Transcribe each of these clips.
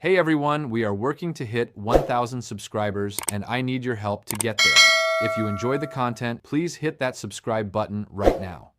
Hey everyone, we are working to hit 1,000 subscribers and I need your help to get there. If you enjoy the content, please hit that subscribe button right now.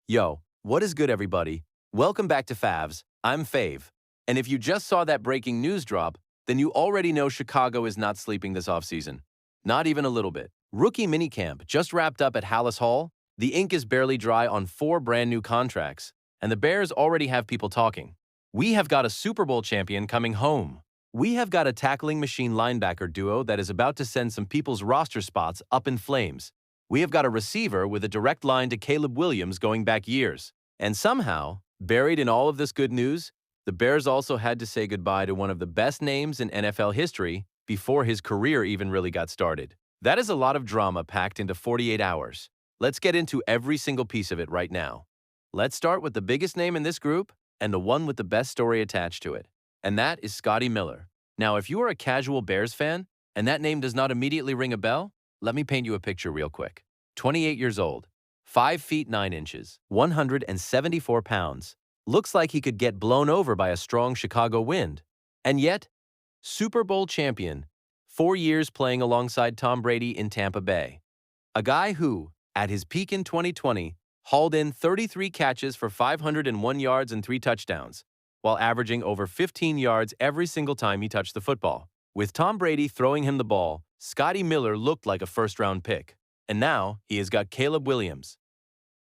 Yo, what is good, everybody? Welcome back to Favs. I'm Fave. And if you just saw that breaking news drop, then you already know Chicago is not sleeping this offseason. Not even a little bit. Rookie minicamp just wrapped up at Hallis Hall. The ink is barely dry on 4 brand new contracts, and the Bears already have people talking. We have got a Super Bowl champion coming home. We have got a tackling machine linebacker duo that is about to send some people's roster spots up in flames. We have got a receiver with a direct line to Caleb Williams going back years. And somehow, buried in all of this good news, the Bears also had to say goodbye to one of the best names in NFL history before his career even really got started. That is a lot of drama packed into 48 hours. Let's get into every single piece of it right now. Let's start with the biggest name in this group and the one with the best story attached to it. And that is Scotty Miller. Now, if you are a casual Bears fan and that name does not immediately ring a bell, let me paint you a picture real quick. 28 years old, 5 feet 9 inches, 174 pounds. Looks like he could get blown over by a strong Chicago wind. And yet, Super Bowl champion, 4 years playing alongside Tom Brady in Tampa Bay. A guy who, at his peak in 2020, hauled in 33 catches for 501 yards and 3 touchdowns, while averaging over 15 yards every single time he touched the football. With Tom Brady throwing him the ball, Scotty Miller looked like a first-round pick. And now, he has got Caleb Williams.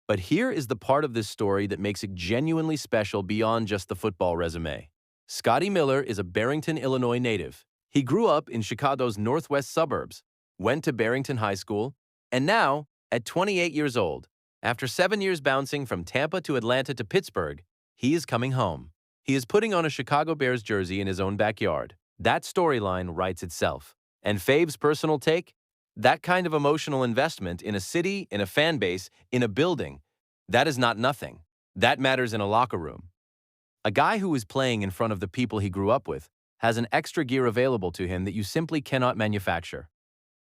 But here is the part of this story that makes it genuinely special beyond just the football resume. Scotty Miller is a Barrington, Illinois native. He grew up in Chicago's northwest suburbs, went to Barrington High School, and now, at 28 years old, after 7 years bouncing from Tampa to Atlanta to Pittsburgh, he is coming home. He is putting on a Chicago Bears jersey in his own backyard. That storyline writes itself. And Fave's personal take? That kind of emotional investment in a city, in a fan base, in a building, that is not nothing. That matters in a locker room. A guy who is playing in front of the people he grew up with has an extra gear available to him that you simply cannot manufacture.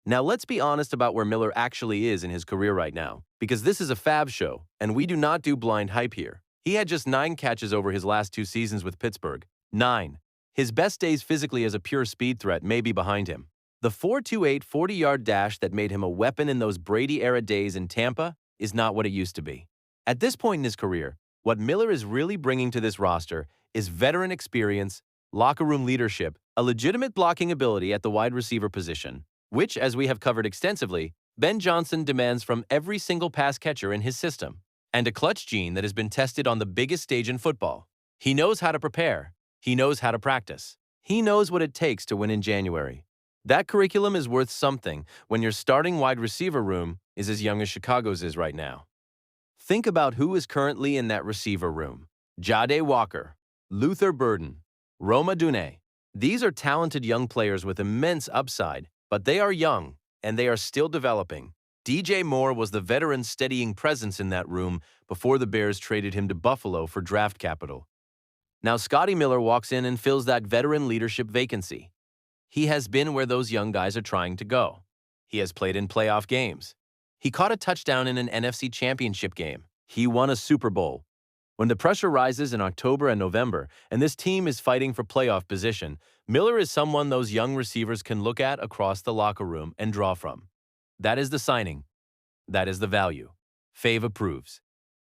Now, let's be honest about where Miller actually is in his career right now, because this is a Fab show, and we do not do blind hype here. He had just 9 catches over his last 2 seasons with Pittsburgh. 9. His best days physically as a pure speed threat may be behind him. The 4.28 40-yard dash that made him a weapon in those Brady-era days in Tampa is not what it used to be. At this point in his career, what Miller is really bringing to this roster is veteran experience, locker room leadership, a legitimate blocking ability at the wide receiver position, which, as we have covered extensively, Ben Johnson demands from every single pass catcher in his system, and a clutch gene that has been tested on the biggest stage in football. He knows how to prepare. He knows how to practice. He knows what it takes to win in January. That curriculum is worth something when your starting wide receiver room is as young as Chicago's is right now. Think about who is currently in that receiver room. Jade Walker, Luther Burden, Roma Dune. These are talented young players with immense upside, but they are young, and they are still developing. DJ Moore was the veteran steadying presence in that room before the Bears traded him to Buffalo for draft capital. Now Scotty Miller walks in and fills that veteran leadership vacancy. He has been where those young guys are trying to go. He has played in playoff games. He caught a touchdown in an NFC championship game. He won a Super Bowl. When the pressure rises in October and November, and this team is fighting for playoff position, Miller is someone those young receivers can look at across the locker room and draw from. That is the signing. That is the value. Fave approves.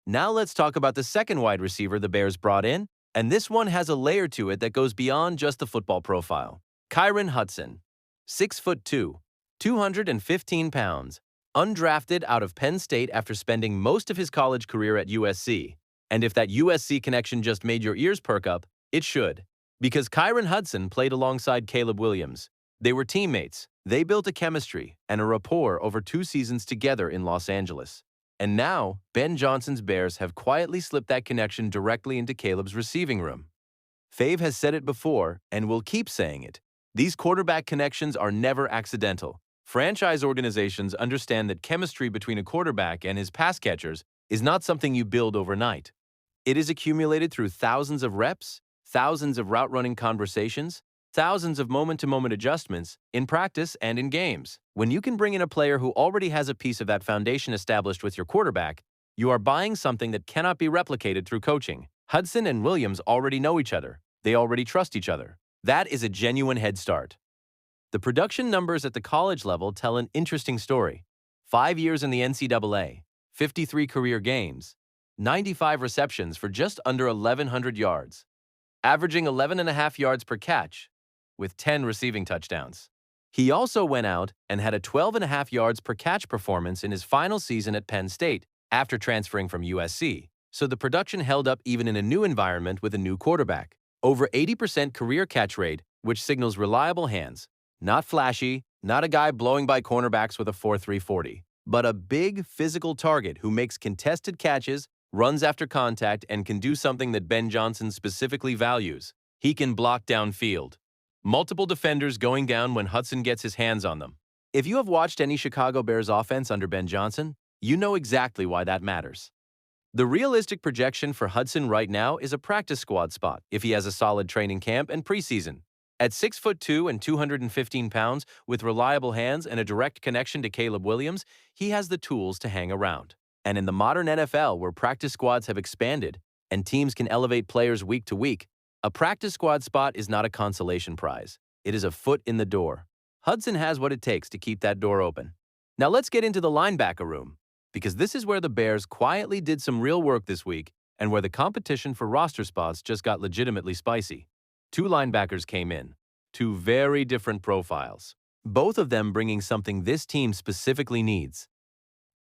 Now let's talk about the second wide receiver the Bears brought in, and this one has a layer to it that goes beyond just the football profile. Kairen Hudson, 6'2", 215 pounds, undrafted out of Penn State after spending most of his college career at USC. And if that USC connection just made your ears perk up, it should. Because Kairen Hudson played alongside Caleb Williams. They were teammates. They built a chemistry and a rapport over 2 seasons together in Los Angeles. And now, Ben Johnson's Bears have quietly slipped that connection directly into Caleb's receiving room. Fave has said it before, and will keep saying it. These quarterback connections are never accidental. Franchise organizations understand that chemistry between a quarterback and his pass catchers is not something you build overnight. It is accumulated through thousands of reps, thousands of route-running conversations, thousands of moment-to-moment adjustments in practice and in games. When you can bring in a player who already has a piece of that foundation established with your quarterback, you are buying something that cannot be replicated through coaching. Hudson and Williams already know each other. They already trust each other. That is a genuine head start. The production numbers at the college level tell an interesting story. 5 years in the NCAA, 53 career games, 95 receptions for just under 1,100 yards, averaging 11.5 yards per catch, with 10 receiving touchdowns. He also went out and had a 12.5 yards per catch performance in his final season at Penn State after transferring from USC, so the production held up even in a new environment with a new quarterback. Over 80% career catch rate, which signals reliable hands. Not flashy, not a guy blowing by cornerbacks with a 4.3 40, but a big physical target who makes contested catches, runs after contact, and can do something that Ben Johnson specifically values. He can block downfield. Multiple defenders going down when Hudson gets his hands on them. If you have watched any Chicago Bears offense under Ben Johnson, you know exactly why that matters. The realistic projection for Hudson right now is a practice squad spot if he has a solid training camp and preseason. At 6'2" and 215 pounds, with reliable hands and a direct connection to Caleb Williams, he has the tools to hang around. And in the modern NFL, where practice squads have expanded and teams can elevate players week to week, a practice squad spot is not a consolation prize. It is a foot in the door. Hudson has what it takes to keep that door open. Now let's get into the linebacker room, because this is where the Bears quietly did some real work this week and where the competition for roster spots just got legitimately spicy. 2 linebackers came in, 2 very different profiles, both of them bringing something this team specifically needs.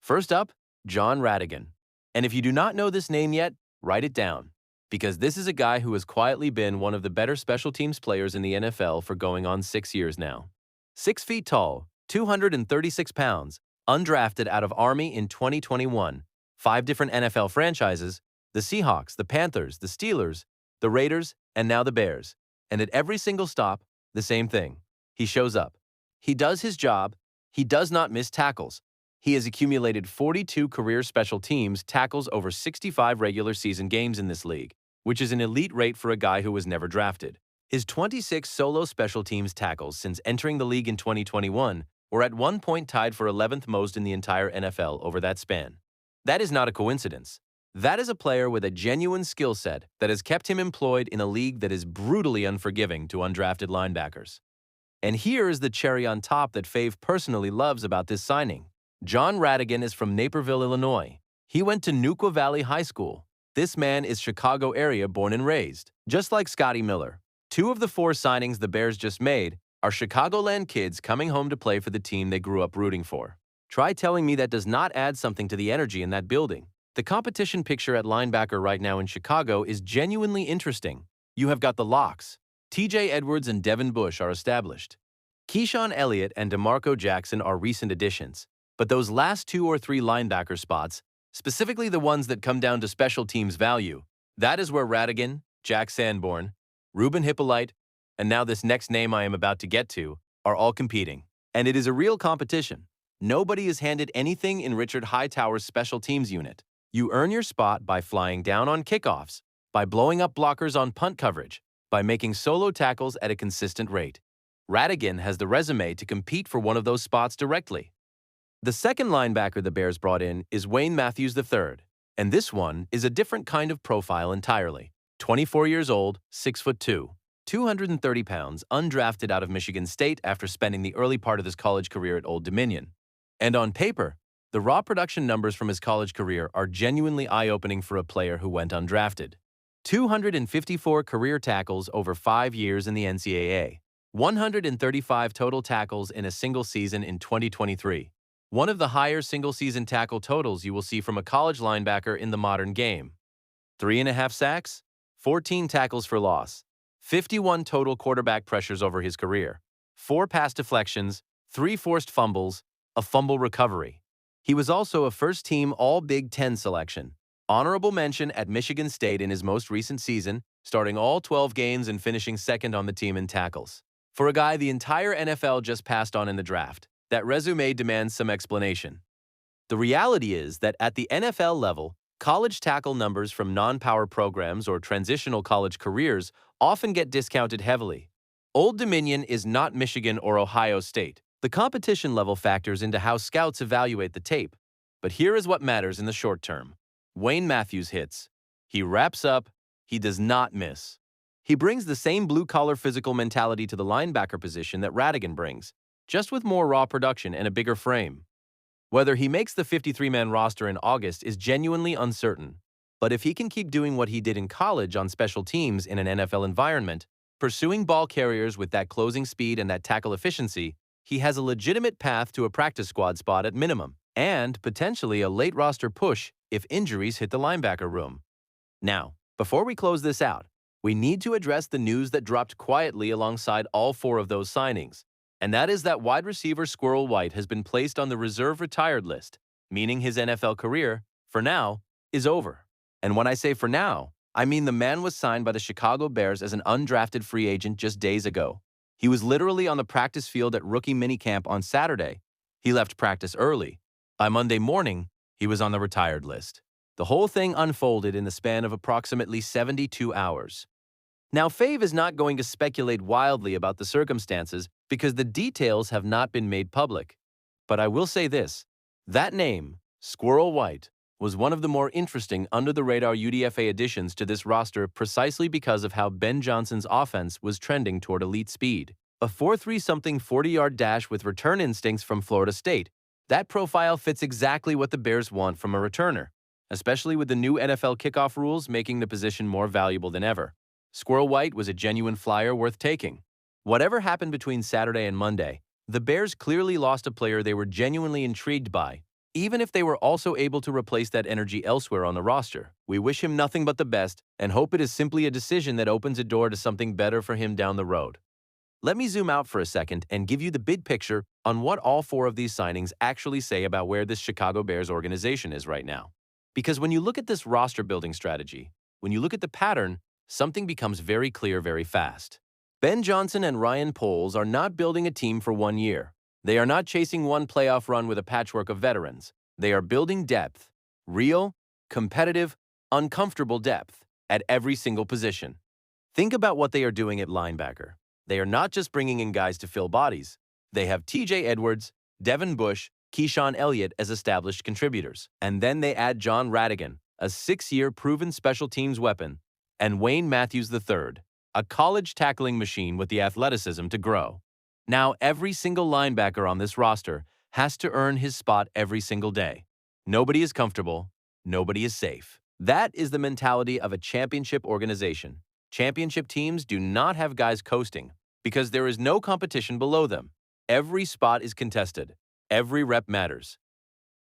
First up, John Ratigan. And if you do not know this name yet, write it down, because this is a guy who has quietly been one of the better special teams players in the NFL for going on 6 years now. 6 feet tall, 236 pounds, undrafted out of Army in 2021, 5 different NFL franchises, the Seahawks, the Panthers, the Steelers, the Raiders, and now the Bears. And at every single stop, the same thing. He shows up. He does his job. He does not miss tackles. He has accumulated 42 career special teams tackles over 65 regular season games in this league, which is an elite rate for a guy who was never drafted. His 26 solo special teams tackles since entering the league in 2021 were at one point tied for 11th most in the entire NFL over that span. That is not a coincidence. That is a player with a genuine skill set that has kept him employed in a league that is brutally unforgiving to undrafted linebackers. And here is the cherry on top that Fave personally loves about this signing. John Ratigan is from Naperville, Illinois. He went to Neuqua Valley High School. This man is Chicago area born and raised, just like Scotty Miller. 2 of the 4 signings the Bears just made are Chicagoland kids coming home to play for the team they grew up rooting for. Try telling me that does not add something to the energy in that building. The competition picture at linebacker right now in Chicago is genuinely interesting. You have got the locks. TJ Edwards and Devin Bush are established. Keyshawn Elliott and DeMarco Jackson are recent additions. But those last 2 or 3 linebacker spots, specifically the ones that come down to special teams value, that is where Ratigan, Jack Sanborn, Ruben Hippolyte, and now this next name I am about to get to, are all competing. And it is a real competition. Nobody is handed anything in Richard Hightower's special teams unit. You earn your spot by flying down on kickoffs, by blowing up blockers on punt coverage, by making solo tackles at a consistent rate. Ratigan has the resume to compete for one of those spots directly. The second linebacker the Bears brought in is Wayne Matthews III, and this one is a different kind of profile entirely. 24 years old, 6'2", 230 pounds, undrafted out of Michigan State after spending the early part of his college career at Old Dominion. And on paper, the raw production numbers from his college career are genuinely eye-opening for a player who went undrafted. 254 career tackles over 5 years in the NCAA. 135 total tackles in a single season in 2023. One of the higher single-season tackle totals you will see from a college linebacker in the modern game. 3.5 sacks, 14 tackles for loss, 51 total quarterback pressures over his career, 4 pass deflections, 3 forced fumbles, a fumble recovery. He was also a first-team All-Big Ten selection. Honorable mention at Michigan State in his most recent season, starting all 12 games and finishing second on the team in tackles. For a guy the entire NFL just passed on in the draft, that resume demands some explanation. The reality is that at the NFL level, college tackle numbers from non-power programs or transitional college careers often get discounted heavily. Old Dominion is not Michigan or Ohio State. The competition level factors into how scouts evaluate the tape. But here is what matters in the short term. Wayne Matthews hits. He wraps up. He does not miss. He brings the same blue-collar physical mentality to the linebacker position that Ratigan brings, just with more raw production and a bigger frame. Whether he makes the 53-man roster in August is genuinely uncertain, but if he can keep doing what he did in college on special teams in an NFL environment, pursuing ball carriers with that closing speed and that tackle efficiency, he has a legitimate path to a practice squad spot at minimum, and potentially a late roster push if injuries hit the linebacker room. Now, before we close this out, we need to address the news that dropped quietly alongside all four of those signings, and that is that wide receiver Squirrel White has been placed on the reserve retired list, meaning his NFL career, for now, is over. And when I say for now, I mean the man was signed by the Chicago Bears as an undrafted free agent just days ago. He was literally on the practice field at rookie minicamp on Saturday. He left practice early. By Monday morning, he was on the retired list. The whole thing unfolded in the span of approximately 72 hours. Now, Fave is not going to speculate wildly about the circumstances because the details have not been made public. But I will say this, that name, Squirrel White, was one of the more interesting under-the-radar UDFA additions to this roster precisely because of how Ben Johnson's offense was trending toward elite speed. A 4.3-something 40-yard dash with return instincts from Florida State. That profile fits exactly what the Bears want from a returner, especially with the new NFL kickoff rules making the position more valuable than ever. Squirrel White was a genuine flyer worth taking. Whatever happened between Saturday and Monday, the Bears clearly lost a player they were genuinely intrigued by, even if they were also able to replace that energy elsewhere on the roster. We wish him nothing but the best and hope it is simply a decision that opens a door to something better for him down the road. Let me zoom out for a second and give you the big picture on what all four of these signings actually say about where this Chicago Bears organization is right now. Because when you look at this roster building strategy, when you look at the pattern, something becomes very clear very fast. Ben Johnson and Ryan Poles are not building a team for 1 year. They are not chasing one playoff run with a patchwork of veterans. They are building depth, real, competitive, uncomfortable depth at every single position. Think about what they are doing at linebacker. They are not just bringing in guys to fill bodies. They have TJ Edwards, Devin Bush, Keyshawn Elliott as established contributors. And then they add John Ratigan, a 6-year proven special teams weapon, and Wayne Matthews III, a college tackling machine with the athleticism to grow. Now, every single linebacker on this roster has to earn his spot every single day. Nobody is comfortable. Nobody is safe. That is the mentality of a championship organization. Championship teams do not have guys coasting because there is no competition below them. Every spot is contested. Every rep matters.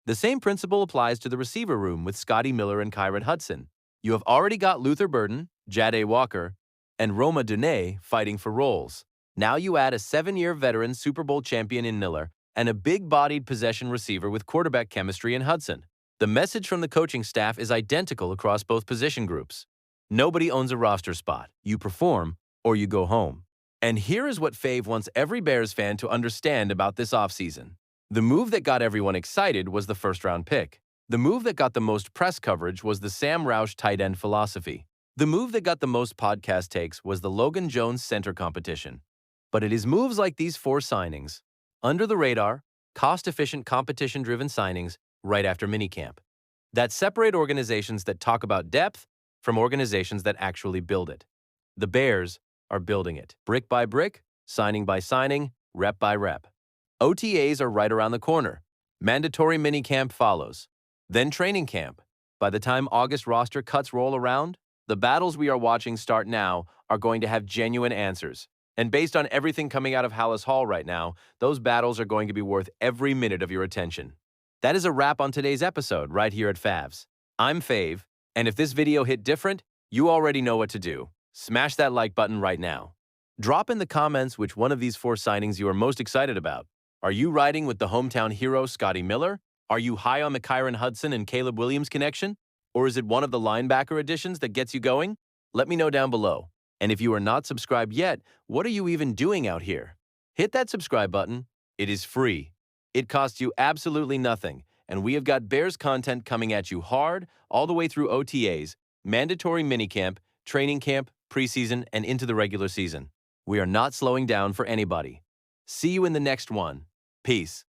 The same principle applies to the receiver room with Scotty Miller and Kairen Hudson. You have already got Luther Burden, Jade Walker, and Roma Dune fighting for roles. Now you add a 7-year veteran Super Bowl champion in Miller and a big-bodied possession receiver with quarterback chemistry in Hudson. The message from the coaching staff is identical across both position groups. Nobody owns a roster spot. You perform or you go home. And here is what Fave wants every Bears fan to understand about this offseason. The move that got everyone excited was the first-round pick. The move that got the most press coverage was the Sam Roush tight end philosophy. The move that got the most podcast takes was the Logan Jones center competition. But it is moves like these 4 signings, under the radar, cost-efficient competition-driven signings right after minicamp, that separate organizations that talk about depth from organizations that actually build it. The Bears are building it, brick by brick, signing by signing, rep by rep. OTAs are right around the corner. Mandatory minicamp follows. Then training camp. By the time August roster cuts roll around, the battles we are watching start now are going to have genuine answers. And based on everything coming out of Hallis Hall right now, those battles are going to be worth every minute of your attention. That is a wrap on today's episode right here at Favs. I'm Fave, and if this video hit different, you already know what to do. Smash that like button right now. Drop in the comments which one of these 4 signings you are most excited about. Are you riding with the hometown hero Scotty Miller? Are you high on the Kairen Hudson and Caleb Williams connection? Or is it one of the linebacker additions that gets you going? Let me know down below. And if you are not subscribed yet, what are you even doing out here? Hit that subscribe button. It is free. It costs you absolutely nothing, and we have got Bears content coming at you hard all the way through OTAs, mandatory minicamp, training camp, preseason, and into the regular season. We are not slowing down for anybody. See you in the next one. Peace.